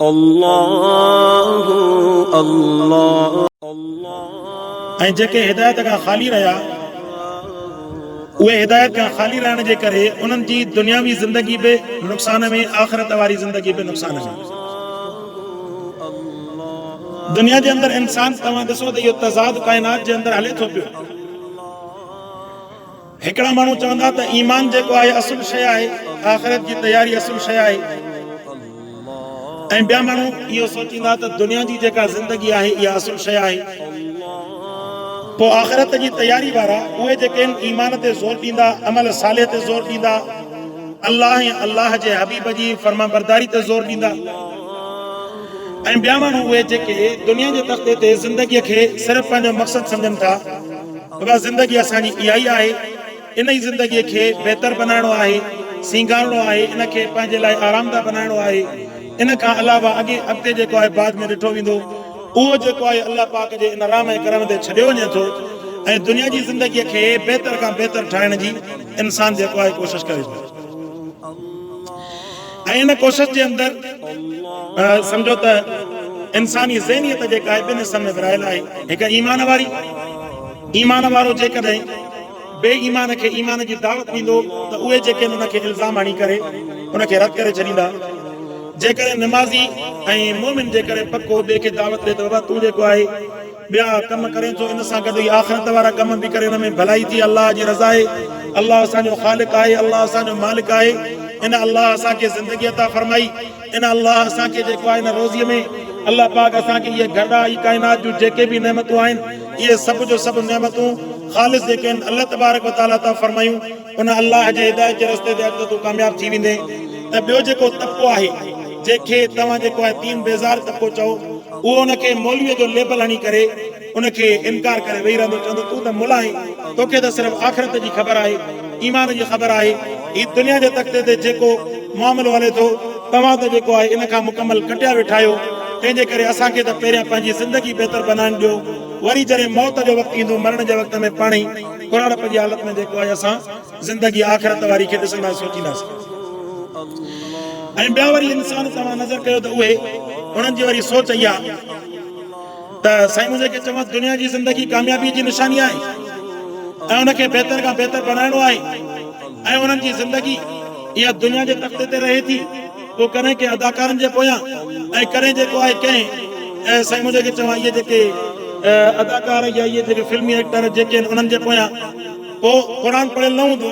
अल्लाहु अल्लाह ऐं जेके हिदायत खां ख़ाली रहिया उहे हिदायत खां ख़ाली रहण जे करे उन्हनि जी दुनियावी ज़िंदगी बि नुक़सान में, आख़िरत वारी ज़िंदगी बि नुक़सान में। दुनिया जे अंदरि इंसान तव्हां ॾिसो त इहो तज़ाद काइनात जे अंदरि हले थो पियो। हिकिड़ा माण्हू चवंदा त ईमान जेको आहे असुल शइ आहे, आख़िरत जी तयारी असुल शइ आहे, ऐं ॿिया माण्हू इहो सोचींदा त दुनिया जी जेका ज़िंदगी आहे इहा असुल शइ आहे। पोइ आख़िरत जी तयारी वारा उहे जेके ईमान ते ज़ोर ॾींदा, अमल साले ते ज़ोर ॾींदा, अल्लाह ऐं अल्लाह जे हबीब जी फरमाबरदारी ते ज़ोर ॾींदा, ऐं ॿिया माण्हू उहे जेके दुनिया जे तख़्ते ते ज़िंदगीअ खे सिर्फ़ु पंहिंजो मक़सदु सम्झनि था। बाबा ज़िंदगी असांजी इहा ई आहे, इन ई ज़िंदगीअ खे बहितर बनाइणो आहे, सींगारणो आहे, इन खे पंहिंजे लाइ आरामदा बनाइणो आहे। इन खां अलावा अॻिते जेको आहे बाद में ॾिठो वेंदो, उहो जेको आहे अल्लाह पाक जे इन राम ऐं करम ते छॾियो वञे थो, ऐं दुनिया जी ज़िंदगीअ खे बहितर खां बहितर ठाहिण जी इंसान जेको आहे कोशिशि करे थो। ऐं इन कोशिश जे अंदरि सम्झो त इंसानी ज़हनियत जेका आहे ॿिनि हिसनि में विरहायल आहे। हिकु ईमान वारी, ईमान वारो जेकॾहिं बे ईमान खे ईमान जी दावत ॾींदो त उहे जेके उनखे इल्ज़ाम हणी करे उनखे रद्द करे छॾींदा। जेकॾहिं निमाज़ी ऐं मोमिन जेकॾहिं पको ॿिए खे दावत ॾे त बाबा तूं जेको आहे ॿिया कम करे थो, इन सां गॾु ई आख़िरत वारा कम बि करे, हिन में भलाई थी, अल्लाह जी रज़ा आहे, अल्लाह असांजो ख़ालिक़ आहे, अल्लाह असांजो मालिक आहे, इन अल्लाह असांखे ज़िंदगी अता फरमाई, इन अल्लाह असांखे जेको आहे इन रोज़ीअ में अल्लाह पाक असांखे इहे घड़ा ई काइनात जूं जेके बि नेमतूं आहिनि, इहे सभु जो सभु नेमतूं ख़ालिस जेके आहिनि अल्लाह तबारक व तआला अता फरमायूं। उन अल्लाह जे हिदायत जे रस्ते ते अॻिते तूं कामयाब थी वेंदे। त ॿियो जेको तबिको आहे, जंहिंखे तव्हां जेको आहे दीन बेज़ार तबिको चओ, उहो उनखे मौलवीअ जो लेबल हणी करे उनखे इनकार करे वेही रहंदो, चवंदो तूं त मुला आहीं, तोखे त सिर्फ़ु आख़िरत जी ख़बर आहे, ईमान जी ख़बर आहे, ही दुनिया जे तख़्ते ते जेको मामिलो हले थो तव्हां त जेको आहे इन खां मुकमल कटिया वेठा आहियो। तंहिंजे करे असांखे त पहिरियां पंहिंजी ज़िंदगी बहितर बनाइण ॾियो, वरी जॾहिं मौत जो वक़्तु ईंदो, मरण जे वक़्त में पाण ई कुराड़प जी हालत में जेको आहे असां ज़िंदगी आख़िरत वारी खे ॾिसंदासीं, सोचींदासीं। ऐं ॿिया वरी इंसान तव्हां नज़र कयो त उहे उन्हनि जी वरी सोच इहा त साईं मुंहिंजे खे चवां दुनिया जी ज़िंदगी कामयाबी जी निशानी आहे ऐं उनखे बहितर खां बहितर बनाइणो आहे, ऐं उन्हनि जी ज़िंदगी इहा दुनिया जे तख़्ते ते रहे थी, पोइ कॾहिं कंहिं अदाकारनि जे पोयां ऐं कॾहिं जेको आहे कंहिं साईं मुंहिंजे खे चवां इहे जेके अदाकार या इहे जेके फिल्मी एक्टर जेके आहिनि उन्हनि जे पोयां पोइ क़ुर पढ़ियल न हूंदो,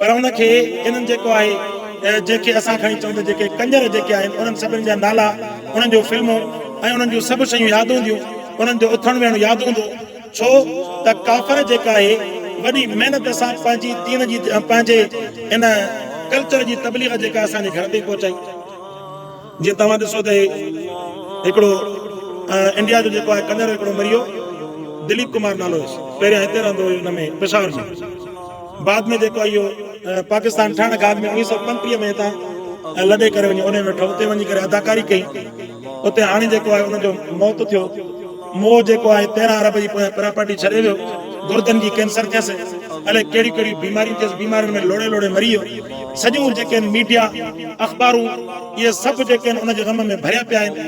पर उनखे इन्हनि जेको आहे जेके असां खणी चऊं त जेके कंजर जेके आहिनि उन्हनि सभिनी जा नाला, उन्हनि जूं फिल्मूं ऐं उन्हनि जूं सभु शयूं यादि हूंदियूं, उन्हनि जो उथणु वेहणु यादि हूंदो। छो त काफ़र जेका आहे वॾी महिनत सां पंहिंजी दीन जी पंहिंजे इन कल्चर जी तबलीग जेका असांजे घर ते पहुचाई। जीअं तव्हां ॾिसो त हिकिड़ो इंडिया जो जेको आहे कंजर हिकिड़ो मरियो, दिलीप कुमार नालो हुयुसि, पहिरियां हिते रहंदो हुयो हिन में पेशावर में, बाद में जेको आहे इहो पाकिस्तान ठहण खां अॻु में 1935 में हितां लॾे करे वञी उन वेठो, उते वञी करे अदाकारी कई, उते हाणे जेको आहे हुनजो मौत थियो। मोह जेको आहे 13 अरब जी प्रॉपर्टी छॾे वियो, गुर्दनि जी कैंसर थियसि, अलाए कहिड़ियूं कहिड़ियूं बीमारियूं थियसि, बीमारियुनि में लोड़े लोड़े मरी वियो। सॼियूं जेके आहिनि मीडिया, अख़बारूं, इहे सभु जेके आहिनि उनजे ग़म में भरिया पिया आहिनि।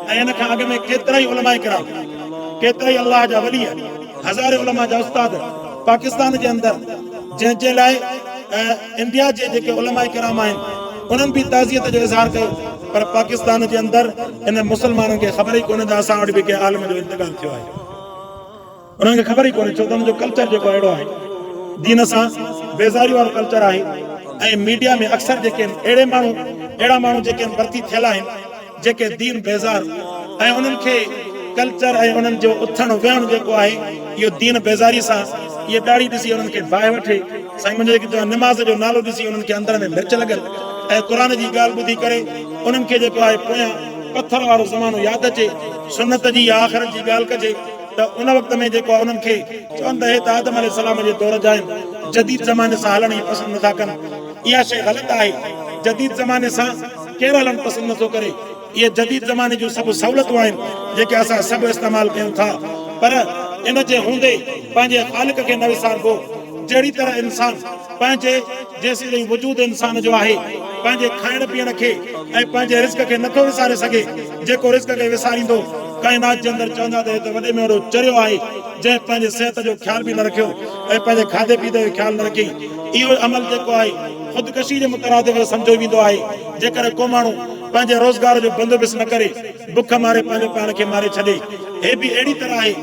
ऐं इन खां अॻु में केतिरा ई उलमा किराम, केतिरा ई अल्लाह जा वली, हज़ारे उलमा जा उस्ताद पाकिस्तान जे अंदरि, जंहिंजे लाइ इंडिया जे जेके उलमा किराम आहिनि उन्हनि बि ताज़ियत जो इज़हार कयो, पर पाकिस्तान जे अंदरि इन मुस्लमाननि खे ख़बर ई कोन्हे त असां वटि बि कंहिं आलिम जो इंतकाल थियो आहे। उन्हनि खे ख़बर ई कोन्हे, छो त उन्हनि जो कल्चर जेको अहिड़ो आहे, दीन सां बेज़ारी वारो कल्चर आहे। ऐं मीडिया में अक्सर जेके आहिनि अहिड़ा माण्हू जेके आहिनि भर्ती थियल आहिनि, जेके दीन बेज़ार ऐं उन्हनि खे कल्चर ऐं उन्हनि जो उथणु वेहणु जेको आहे इहो दीन बेज़ारी सां इहे ॾाढी ॾिसी उन्हनि खे बाहि वठे। साईं मुंहिंजे चवां निमाज़ जो नालो ॾिसी उन्हनि खे अंदर में मिर्च लॻल, ऐं क़ुर जी ॻाल्हि ॿुधी करे उन्हनि खे जेको आहे पोयां पथर वारो ज़मानो यादि अचे, सुनत जी या आख़िरत जी ॻाल्हि कजे, त उन वक़्त में जेको आहे उन्हनि खे चवनि त हे त आदम अलैहिस्सलाम जे दौर जा आहिनि, जदीद ज़माने सां हलण ई पसंदि नथा कनि। इहा शइ ग़लति आहे, जदीद ज़माने सां केरु हलणु पसंदि नथो करे। इहे जदीद ज़माने जूं सभु सहूलियतूं आहिनि जेके असां सभु इस्तेमालु कयूं था, पर इन जे हूंदे पंहिंजे ख़ालिक खे न विसारबो, जहिड़ी तरह इंसान पंहिंजे जेसीं वजूद इंसान जो आहे पंहिंजे खाइण पीअण खे ऐं पंहिंजे रिस्क खे नथो विसारे सघे, जेको रिस्क खे विसारींदो काइनात जे अंदरि चवंदा त वॾे में वॾो चरियो आहे जंहिं पंहिंजे सिहत जो ख़्यालु बि न रखियो ऐं पंहिंजे खाधे पीते जो ख़्यालु न रखी। इहो अमल जेको आहे ख़ुदकशी जे मुतरादिफ़ सम्झो वेंदो आहे। जेकर को माण्हू पंहिंजे रोज़गार जो बंदोबस्तु न करे बुख मारे पंहिंजो पाण खे मारे छॾे, हे बि अहिड़ी तरह आहे।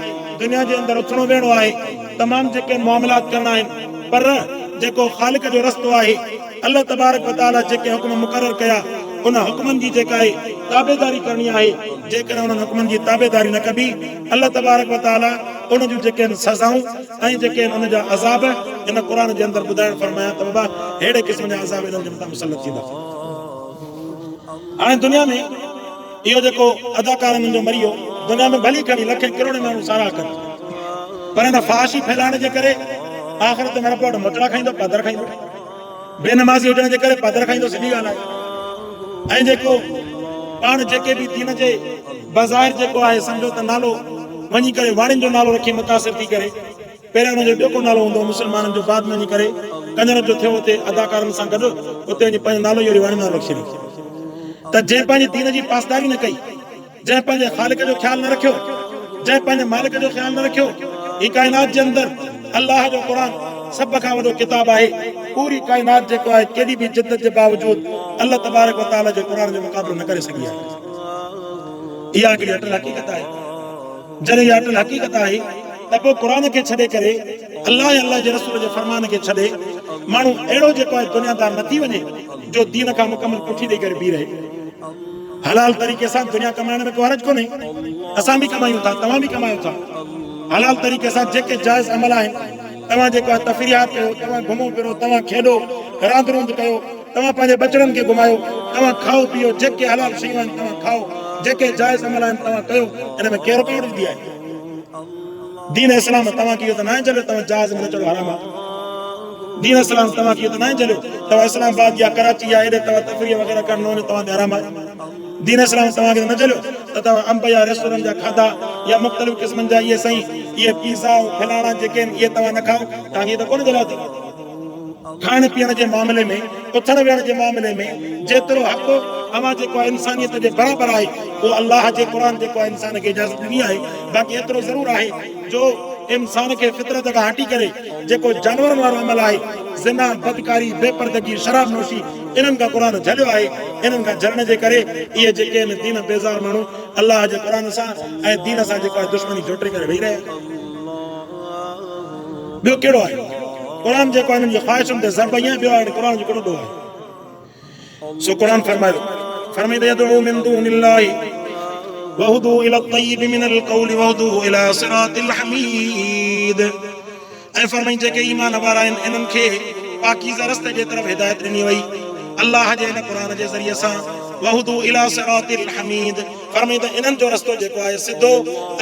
दुनिया जे अंदरि उथणो वेहणो आहे, तमामु जेके मामलात करणा आहिनि, पर जेको ख़ालिक जो रस्तो आहे, अल्लाह तबारक व तआला जेके हुक्म मुक़ररु कया उन हुक्मनि जी जेका आहे ताबेदारी करणी आहे। जेकर उन्हनि हुक्मनि जी ताबेदारी न कबी, अल्लाह तबारक व तआला उन जूं जेके आहिनि सज़ाऊं ऐं जेके आहिनि उन जा अज़ाब इन क़ुर जे अंदरि ॿुधाइण फरमाया त बाबा अहिड़े क़िस्म जा अज़ाब इन्हनि जे मथां मुसलत थींदा। हाणे दुनिया में इहो जेको अदाकार हिननि जो मरी वियो, दुनिया में भली खणी लखे करोड़ माण्हू साराह कनि, पर हिन फाशी फैलाइण जे करे आख़िरत में रब वटि मोचड़ा खाईंदो, पादर खाईंदो। बेनमाज़ी हुजण जे करे पादर खाईंदो, सिधी ॻाल्हि आहे। ऐं जेको पाण जेके बि दीन जे बज़ाहिर जेको आहे सम्झो त नालो वञी करे वाणियुनि जो नालो रखी मुतासिर थी करे, पहिरियों हुनजो ॿियो को नालो हूंदो मुस्लमाननि जो, बाद में वञी करे कंजर जो थियो हुते अदाकारनि सां गॾु उते वञी पंहिंजो नालो इहो वाणियुनि नालो रखी छॾियो। त जंहिं पंहिंजी दीन जी पासदारी न कई, जंहिं पंहिंजे ख़ालिक जो ख़्यालु न रखियो, जंहिं पंहिंजे मालिक जो ख़्यालु न रखियो, ही काइनात जे अंदरि अल्लाह जो क़ुर सभ खां वॾो किताब आहे। पूरी काइनात जेको आहे केॾी बि जिद्दत जे बावजूदि अल्लाह तबारक व तआला जे क़ुर जो मुक़ाबिलो न करे सघी आहे। इहा हिकिड़ी अटल हक़ीक़त आहे। जॾहिं इहा अटल हक़ीक़त आहे त पोइ क़ुर खे छॾे करे अल्लाह ऐं अल्लाह जे रसूल जे फरमान खे छॾे माण्हू अहिड़ो जेको आहे दुनियादार न थी वञे जो दीन खां मुकमल पुठी ॾेई करे बीह रहे। हलाल तरीक़े सां दुनिया कमाइण में को हर्ज कोन्हे, असां बि कमायूं था, तव्हां बि कमायो था। हलाल तरीक़े सां जेके जाइज़ अमल आहिनि, तव्हां जेको आहे तफ़रीयात कयो, तव्हां घुमो फिरो, तव्हां खेॾो, रांदि रूंद कयो, तव्हां पंहिंजे बचड़नि खे घुमायो, तव्हां खाओ पीओ, जेके हलाल शयूं आहिनि तव्हां खाओ, जेके जाइज़ अमल आहिनि तव्हां कयो। हिन में केरु रुकावट ॾींदी आहे? दीन इस्लाम तव्हांखे इहो त न चलो तव्हां जहाज़ में न चढ़ो, हराम आहे। दीन इस्लाम तव्हांखे इहो त न चलो तव्हां इस्लामाबाद या कराची या हेॾे तव्हां तफ़रीह वग़ैरह करणु न वञो, तव्हां ते हराम आहे। दीन इस्लाम तव्हांखे न चलो त तव्हां अंब या रेस्टोरेंट जा खाधा या मुख़्तलिफ़ क़िस्मनि जा इहे सही इहे पिज़ा फलाणा जेके आहिनि इहे तव्हां न खाओ, तव्हांखे त कोन जला अथव। खाइण पीअण जे मामले में, उथण वेहण जे मामले में जेतिरो हक़ अवां जेको आहे इंसानियत जे बराबरि आहे, उहो अल्लाह जे क़ुर जेको आहे इंसान खे इजाज़त ॾिनी आहे। बाक़ी एतिरो ज़रूरु आहे जो इंसान खे फितरत खां हटी करे जेको जानवरनि वारो अमल आहे, ज़िना, बदकारी, बेपर्दगी, शराब नोशी, इन्हनि खां क़ुर झलियो आहे। इन्हनि खां झलण जे करे इहे जेके आहिनि दीन बेज़ार माण्हू अल्लाह जे क़ुर सां ऐं दीन सां जेको आहे दुश्मनी जोटे करे वेही रहिया। ॿियो कहिड़ो आहे? क़ुर जेको आहे हिननि जी ख़्वाहिशुनि ते ज़रब ईअं ॿियो आहे, क़ुर जो कहिड़ो ॾोह आहे। सो क़ुर फरमाईंदो यदउ मिन दूनिल्लाहि वहुदू इला तय्यिब मिनल क़ौलि वहुदू इला सिरातिल हमीद। ऐं फरमाईं जेके ईमान वारा आहिनि इन्हनि खे पाकीज़ा रस्ते जे तरफ़ हिदायत ॾिनी वई अल्लाह जे हिन क़ुर जे ज़रिए सां। वहुदू इला सिरातिल हमीद फरमाईं त इन्हनि जो रस्तो जेको आहे सिधो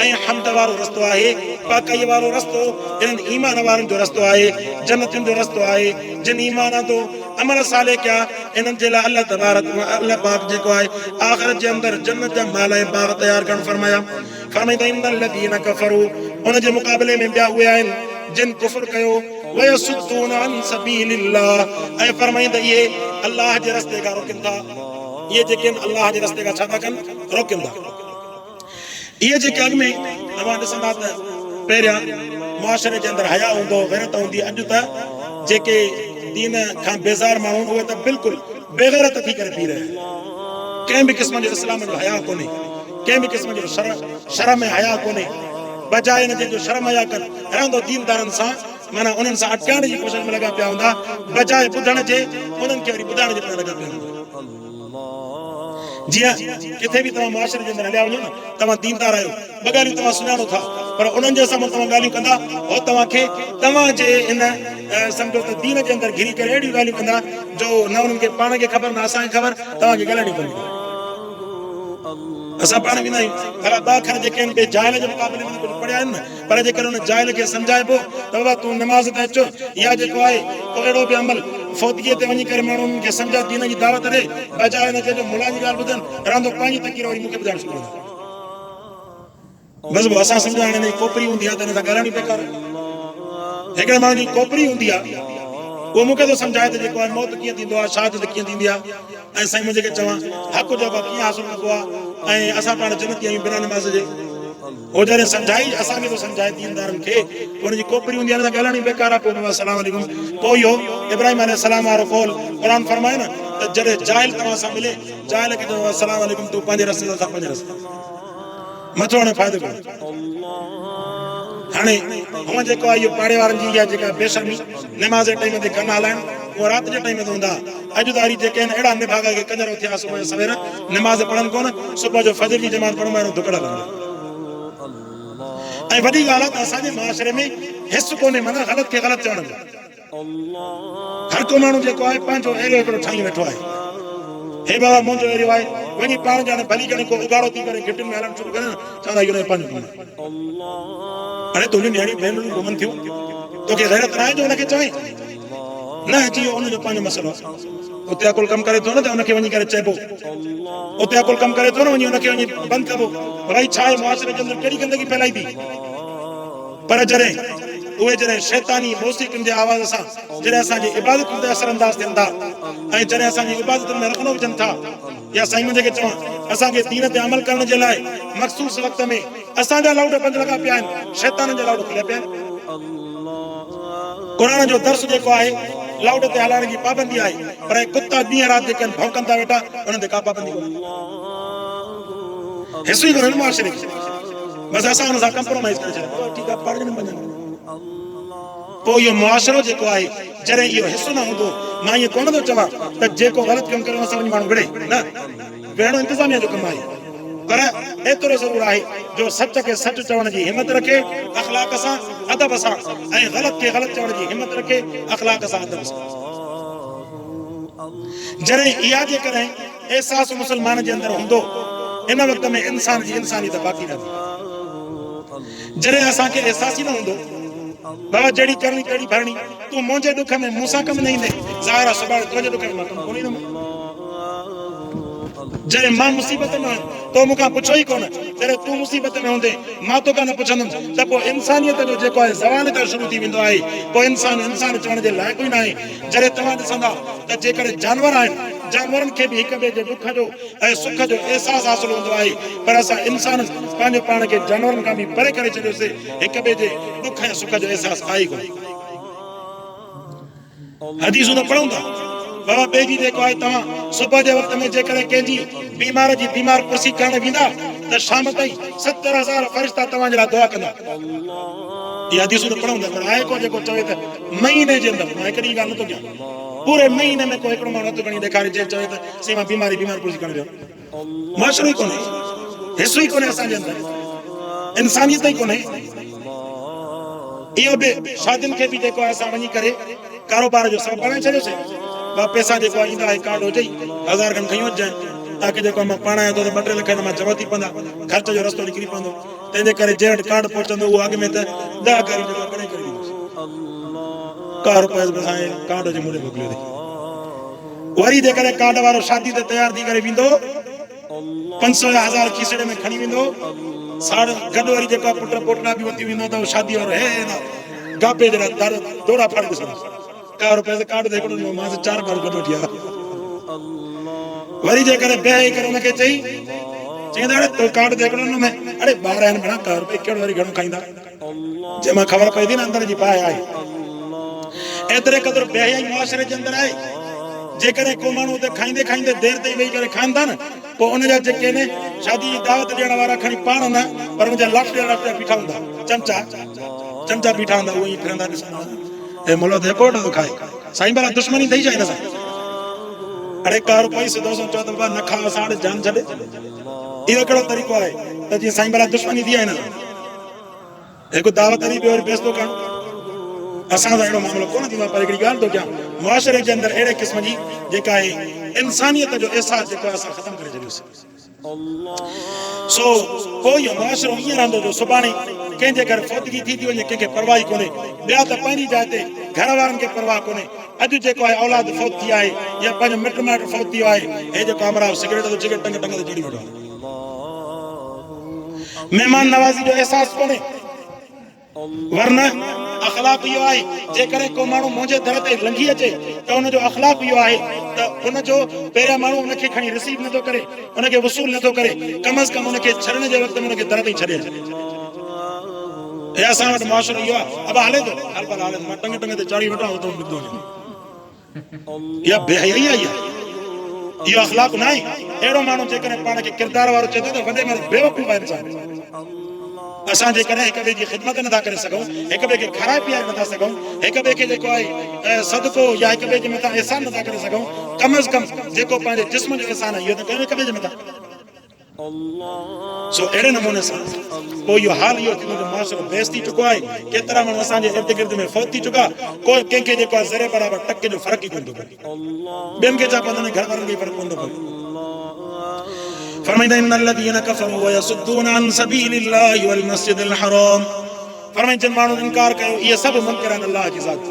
ऐं हम्द वारो रस्तो आहे, पाकाई वारो रस्तो इन्हनि ईमान वारनि जो रस्तो आहे, जन्नतुनि जो रस्तो आहे। जिन ईमान आंदो अमल साले कया इन्हनि जे लाइ अल्लाह तबारक अल्लाह पाक जेको आहे आख़िरत जे अंदरि जन्नत जा माल ऐं बाग तयारु करणु फरमाया। फरमाईं त इन्नल लज़ीना कफ़रू उन जे मुक़ाबले में ॿिया उहे आहिनि जिन कुफ़्र कयो वयसुद्दून अन सबीलिल्लाह। ऐं फरमाईं त इहे अल्लाह जे रस्ते खां रोकनि था, इहे जेके अल्लाह जे रस्ते खां छा था कनि? रोकनि था। इहे जेके अॻु में तव्हां ॾिसंदा त पहिरियां मुआशरे जे अंदरि हया हूंदो, गैरत हूंदी, अॼु त जेके दीन खां बेज़ार माण्हू उहे त बिल्कुलु बेगैरत थी करे पी रहिया आहिनि। कंहिं बि क़िस्म जो इस्लाम जो हया कोन्हे, कंहिं बि क़िस्म जो शर्म ऐं हया कोन्हे। बजाए हिन जो शर्म हया कनि रहंदो दीनदारनि सां, माना उन्हनि सां अटकाइण जी कोशिशि में लॻा पिया हूंदा, बजाए ॿुधण जे उन्हनि खे वरी ॿुधाइण जे पिया लॻा पिया हूंदा। जीअं किथे बि तव्हां मुआशरे जे अंदरि हलिया वञो न, तव्हां दीनदार आहियो, ॿ ॻाल्हियूं तव्हां सुञाणो था, पर उन्हनि जे साम्हूं तव्हां ॻाल्हियूं कंदा उहो तव्हांखे तव्हांजे इन सम्झो त दीन जे अंदरि घिरी करे अहिड़ियूं ॻाल्हियूं कंदा जो न उन्हनि खे पाण खे ख़बर न असांखे ख़बर, तव्हांखे ॻाल्हाइणी पवंदी। असां पाण वेंदा आहियूं भला ॿ अखर जेके आहिनि जाइल जे मुक़ाबले में कुझु पढ़िया आहिनि न, पर जेकर हुन जाइल खे सम्झाइबो त बाबा तूं नमाज़ ते अचो या जेको आहे अहिड़ो बि अमल फौतीअ ते वञी करे माण्हू उन्हनि खे सम्झा दीन जी दावत ॾे, बजाए हिनखे जो मुला जी ॻाल्हि ॿुधनि रहंदो पंहिंजी तकीर वरी मूंखे ॿुधाइणु शुरू कंदो। बसि असां सम्झाइण जी कोपरी हूंदी आहे त हिन सां ॻाल्हाइणी बेकार। हिकिड़े माण्हू जी कोपरी हूंदी आहे उहो मूंखे थो सम्झाए त जेको आहे मौत कीअं थींदो आहे शहादत कीअं थींदी आहे ऐं साईं मुंहिंजे खे चवां हक़ जो कीअं हासिल कबो आहे ऐं असां पाण जन्नती आहियूं बिना नमाज़ जे हो जॾहिं सम्झाई असांखे थो सम्झाए दीनदारनि खे हुनजी कोपरी हूंदी आहे न त ॻाल्हाइण ई बेकार आहे पोइ अस्सलाम वालेकुम पोइ इहो इब्राहिम अलैहिस्सलाम वारो कौल क़ुर फरमाए न त जॾहिं जाहिल तव्हां सां मिले जाहिल खे चओ अस्सलाम वालेकुम तूं पंहिंजे रस्ते सां पंहिंजे रस्ते मथो हाणे फ़ाइदो कोन्हे हाणे हूअं जेको आहे इहो पाड़े वारनि जी इहा जेका बेशर्मी नमाज़ जे टाइम ते कन हलाइण उहा राति जे टाइम ते हूंदा अॼु तारी जेके आहिनि अहिड़ा निभागा के कंजर थिया सुबुह जो सवेर नमाज़ पढ़नि कोन सुबुह जो फजर जी जमात पढ़ण वारो दुकड़ा लॻंदा ऐं वॾी ॻाल्हि आहे त असांजे मुआशिरे में हिसो कोन्हे माना ग़लति खे ग़लति चवण में हर को माण्हू जेको आहे पंहिंजो अहिड़ो हिकिड़ो ठाही वेठो आहे हे बाबा मुंहिंजो अहिड़ो आहे वञी पाण ॼाणे भली ॼाणे को उगाड़ो थी करे गिटियुनि में हलणु शुरू करे चवंदा इहो पंहिंजो कमु हाणे तुंहिंजी नियाणियूं भेनरूं घुमनि थियूं तोखे गैरत न आहे जो हुनखे चवई न अची वियो हुनजो पंहिंजो मसइलो आहे उते अकुल कमु करे थो न त हुनखे वञी करे चइबो उते अकुल कमु करे थो न वञी हुनखे वञी बंदि कबो भई छा आहे मुआशिरे जे अंदरि कहिड़ी गंदगी फैलाई थी पर जॾहिं उहे जॾहिं शैतानी मौसीक़ियुनि जे आवाज़ सां जॾहिं असांजी इबादतुनि ते असर अंदाज़ थियनि था ऐं जॾहिं असांजी इबादतुनि में रखनो विझनि था या साईं मुंहिंजे खे चवां असांखे दीन ते अमल करण जे लाइ मख़सूस वक़्त में असांजा लाउड बंदि लॻा पिया आहिनि शैताननि जा लाउड खुलिया पिया आहिनि क़ुर जो दर्स जेको आहे लाउड ते हलाइण जी पाबंदी आहे पर कुता ॾींहं राति जेके भौंकनि था वेठा उन्हनि ते का पाबंदी कोन्हे हिसो ई कोन्हे मुआशिरे खे बसि असां हुन सां कंप्रोमाइज़ करे छॾियो ठीकु आहे पढ़नि वञनि पोइ इहो मुआशिरो जेको आहे जॾहिं इहो हिसो न हूंदो मां इहो कोन थो चवां त जेको ग़लति कमु करे असां वञी माण्हू विढ़े न विढ़णो इंतिज़ामिया जो कमु आहे पर एतिरो ज़रूरु आहे जो सच खे सच चवण जी हिमत रखे अख़लाक सां अदब सां ऐं ग़लति खे ग़लति चवण जी हिमत रखे अख़लाक सां अदब सां जॾहिं इहा जेकॾहिं अहसास मुस्लमान जे अंदरि हूंदो इन वक़्त में इंसान जी इंसानियत बाक़ी रहंदी जॾहिं असांखे अहसास ई न हूंदो बाबा जहिड़ी करणी तहिड़ी भरणी तूं मुंहिंजे दुख में मूंसां कमु न ईंदे ज़ाहिर आहे सुभाणे तुंहिंजे दुख में मां कमु कोन ईंदुमि जॾहिं मां मुसीबत में तो मूंखां पुछो ई कोन जॾहिं तूं मुसीबत में हूंदे मां तोखां न पुछंदुमि त पोइ इंसानियत जो जेको आहे ज़वाल खां शुरू थी वेंदो आहे पोइ इंसान चवण जे लाइक़ु ई न आहे जॾहिं तव्हां ॾिसंदा त जेकॾहिं जानवर आहिनि जानवरनि खे बि हिक ॿिए जे दुख जो ऐं सुख जो अहसास हासिल हूंदो आहे पर असां इंसान पंहिंजे पाण खे जानवरनि खां बि परे करे छॾियोसीं हिक ॿिए जे दुख ऐं सुख जो अहसास आहे ई कोन्हे हदीसूं त पढ़ूं था बाबा ॿिए जी जेको आहे तव्हां सुबुह जे वक़्त में जेकॾहिं कंहिंजी बीमार जी बीमार कुर्सी करण वेंदा त शाम ताईं 70,000 फ़रिश्ता तव्हांजे लाइ दुआ कंदा इहा हदीसूं त पढ़ूं था पर आहे को जेको चवे त महीने जे अंदरि मां हिकिड़ी ॻाल्हि नथो कयां पूरे महीने में को हिकिड़ो माण्हू हथु खणी ॾेखारे चवे त से मां बीमार कुर्सी करण वियो मुआशिरो ई कोन्हे हिसो ई कोन्हे असांजे अंदरि इंसानियत ई कोन्हे इहो बि शादियुनि खे बि जेको आहे असां वञी करे कारोबार जो सभु बणाए छॾियोसीं पैसा जेको आहे ईंदा आहे कार्ड हुजे 1000 खनि खणी वञिजांइ ताकी जेको मां पाण आहियां थो त 2-3 लख मां जमा थी पवंदा ख़र्च जो रस्तो निकिरी पवंदो तंहिंजे करे जे वटि कार्ड पहुचंदो उहो अॻु में त 10 करे जेको करे ॾींदुसि कार्ड जे मूले मोकिलियो अथई वरी जेकॾहिं कार्ड वारो शादी ते तयार थी करे वेंदो 500 या 1000 खीसड़े में खणी वेंदो साड़ गॾु वरी जेको पुट पोटला बि वठी वेंदो त शादी वारो हे गापे जहिड़ा दौड़ा फाड़े ॾिसंदो 1 रुपए से कार्ड देखो मां 4 बार गॾु वठी आया वरी जेकॾहिं बेही करे हुनखे चई अड़े तो कार्ड देखो न में अड़े 12 आहिनि भेण 1 रुपए कहिड़ो वरी घणो खाईंदा जंहिंमां ख़बर पए थी न अंदर जी पाए आहे एतिरे क़दुरु बेहयाई मुआशिरे जे अंदरि आहे जेकॾहिं को माण्हू उते खाईंदे खाईंदे देरि ताईं वेही करे खाइनि था न पोइ उनजा जेके आहिनि शादी जी दावत ॾियण वारा खणी पाण न पर मुंहिंजा लाटड़ा बीठा हूंदा चमचा बीठा हूंदा उहे ई फिरंदा ॾिसंदा हे मुलो ते कोट थो खाए साईं भला दुश्मनी थई जाए न सां अड़े 1 रुपए सिधो चओ त बाबा न खा साड़ जान छॾे इहो कहिड़ो तरीक़ो आहे त जीअं साईं भला दुश्मनी थी आहे न हिकु दावत ॾेई ॿियो वरी बेइज़तो करणु असां सां अहिड़ो मामिलो कोन थींदो पर हिकिड़ी ॻाल्हि थो कयां मुआशिरे जे अंदरि अहिड़े क़िस्म जी जेका आहे इंसानियत जो अहसास जेको आहे असां ख़तमु करे छॾियोसीं सो पोइ इहो मुआशिरो ईअं रहंदो जो सुभाणे कंहिंजे घर फौतगी थी वञे कंहिंखे परवाह कोन्हे ॿिया त पंहिंजी जाइ ते घर वारनि खे परवाह कोन्हे अॼु जेको आहे औलाद फौत थी आहे या पंहिंजो मिट माइट फौत थी आहे हे जेको अमराव सिगरेट थो सिगरेट टंग ते चढ़ी वेठो आहे महिमान नवाज़ी जो अहसास कोन्हे वरना अखलाक इहो आहे जेकॾहिं को माण्हू मुंहिंजे दर ते लंघी अचे त उनजो अखलाक इहो आहे त उनजो पहिरियां माण्हू उनखे खणी रिसीव नथो करे, उनखे वसूल नथो करे, कम अज़ कम उनखे छॾण जे वक़्त में उनखे दर ते छॾे असां वटि मुआशिरो इहो आहे। अब हले थो हल पर हाले मां टंग टंग ते चाढ़ी वठां त निकितो वञे, इहा बेहयाई आहे, इहो अखलाक न आहे। अहिड़ो माण्हू जेकॾहिं पाण खे किरदार वारो चए थो त वॾे में बेवकूफ़ आहे इंसान। असां जेकॾहिं हिक ॿिए जी ख़िदमत नथा करे सघूं, हिक ॿिए खे खाराए पीआरे नथा सघूं, हिक ॿिए खे जेको आहे सदको या हिक ॿिए जे मथां एहसान नथा करे सघूं, कम अज़ कम जेको पंहिंजे जिस्म जो एहसान आहे इहो त कयूं हिक ॿिए जे मथां। सो अहिड़े नमूने सां पोइ इहो हाल इहो थींदो त मुआशिरो बेस थी चुको आहे। केतिरा माण्हू असांजे इर्द गिर्द में फौत थी चुका, कोई कंहिंखे जेको आहे ज़रे बराबरि टके जो फ़र्क़ु ई कोन थो पए, ॿियनि खे छा पवंदो घर वारनि खे फ़र्क़ु कोन थो पए। फरमाईंदा इन الذين كفروا ويصدون عن سبيل الله والمسجد الحرام, फरमाईं जिन माण्हुनि इनकार कयो इहे सभु मुनकर आहिनि अल्लाह जी ज़ात।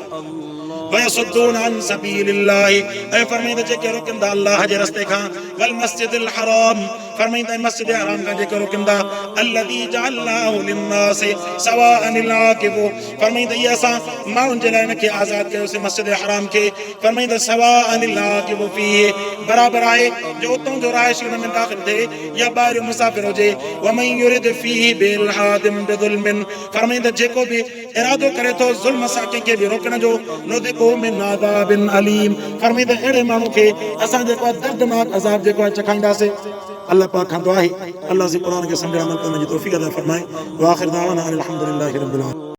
वयसुद्दून अन सबील अल्लाह, ऐं फरमाईंदा जेके रोकंदा अल्लाह जे रस्ते खां, वल मस्जिदिल हराम, फरमाईंदा मस्जिद हराम खां जेके रोकंदा, अल्लज़ी जअलनाहु लिन्नास सवाअनिल आकिबु, फरमाईंदा इहे असां माण्हुनि जे लाइ इनखे आज़ाद कयोसीं मस्जिद हराम खे, फरमाईंदा सवाअनिल आकिबु फीह, बराबरि आहे जो उतां जो रहाइशी हुन में दाख़िल थिए या ॿाहिरियों मुसाफ़िर हुजे। वमन युरिद फीह बिलहादिम बिज़ुल्मिन, फरमाईंदा जेको बि इरादो करे थो ज़ुल्म सां कंहिंखे बि रोकण जो, नुज़िक़हु मिन अज़ाबिन अलीम, फरमाईंदा अहिड़े माण्हू खे असां जेको आहे दर्दनाक अज़ाब जेको आहे चखाईंदासीं। अल्लाह पाक खां दुआ आहे अल्लाह जे क़ुरान खे सम्झण अमल करण जी तौफ़ीक़ अता फरमाए। व आख़िर दावाना अनिल हम्दुलिल्लाहि रब्बिल आलमीन।